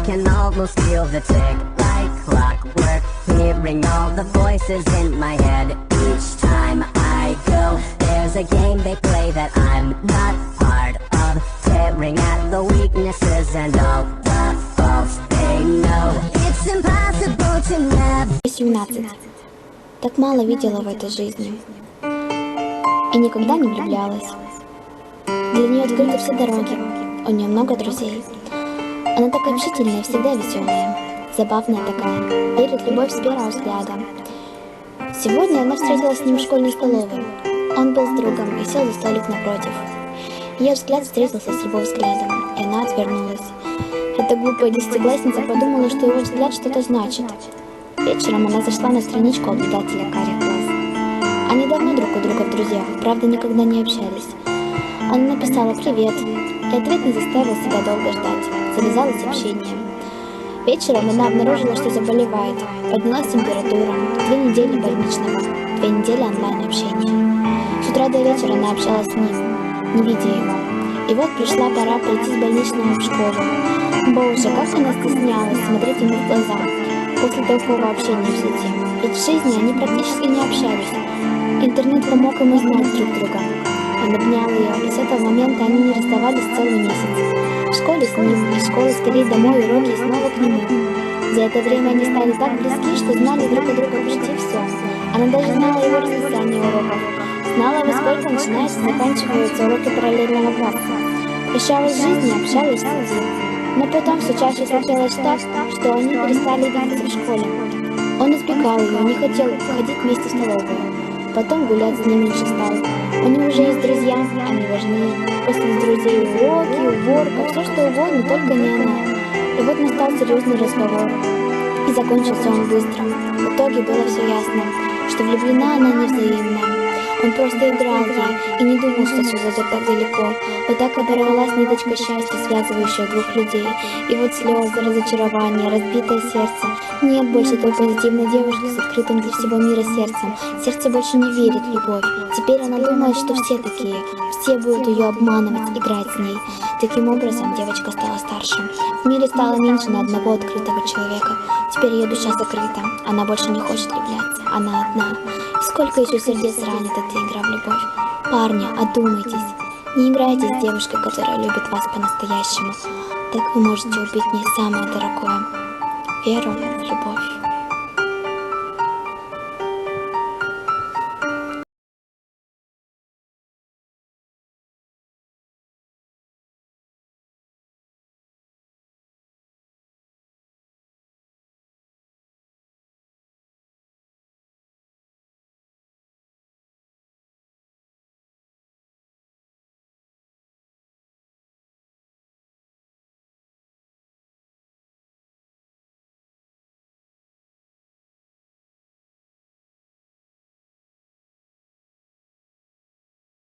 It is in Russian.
can almost feel the tick like clockwork, hearing all the voices in my head. Each time I go, there's a game they play that I'm not part of, tearing at the weaknesses and all the faults they know. It's impossible to never. 17. Так мало видела в этой жизни и никогда не влюблялась. Для нее открыты все дороги, у нее много друзей. Она такая общительная, всегда веселая, забавная такая, верит в любовь с первого взгляда. Сегодня она встретилась с ним в школьной столовой. Он был с другом и сел за столик напротив. Ее взгляд встретился с его взглядом, и она отвернулась. Эта глупая десятиклассница подумала, что его взгляд что-то значит. Вечером она зашла на страничку обладателя карих глаз. Они давно друг у друга в друзьях, правда никогда не общались. Она написала «Привет», и ответ не заставил себя долго ждать. Завязалось общение. Вечером она обнаружила, что заболевает. Поднялась температура, 2 недели больничного, 2 недели онлайн-общения. С утра до вечера она общалась с ним, не видя его. И вот пришла пора прийти с больничного в школу. Боже, как она стеснялась смотреть ему в глаза после такого общения в сети. Ведь в жизни они практически не общались. Интернет помог им узнать друг друга. Он обнял ее, и с этого момента они не расставались целый месяц. В школе с ним, из школы скорее домой, уроки и снова к нему. За это время они стали так близки, что знали друг о друга почти все. Она даже знала его расписание уроков, знала, во сколько начинаются и заканчиваются уроки параллельного класса. Прощалась с жизнью, общалась в сети. Но потом все чаще случалось так, что они перестали видеться в школе. Он избегал ее, не хотел ходить вместе в столовую. Потом гулять с ней меньше стал. У него уже есть друзья, они важны. После друзей уроки, уборка, все что угодно, только не она. И вот настал серьезный разговор. И закончился он быстро. В итоге было все ясно, что влюблена она не взаимно. Он просто играл ей и не думал, что все зайдет так далеко. Вот так оборвалась ниточка счастья, связывающая двух людей. И вот слезы, разочарование, разбитое сердце. Нет больше той позитивной девушки с открытым для всего мира сердцем. Сердце больше не верит в любовь. Теперь она думает, что все такие. Все будут ее обманывать, играть с ней. Таким образом, девочка стала старше. В мире стало меньше на одного открытого человека. Теперь ее душа закрыта. Она больше не хочет влюбляться. Она одна. И сколько еще сердец ранит эта игра в любовь? Парни, одумайтесь. Не играйте с девушкой, которая любит вас по-настоящему. Так вы можете убить в ней самое дорогое — веру.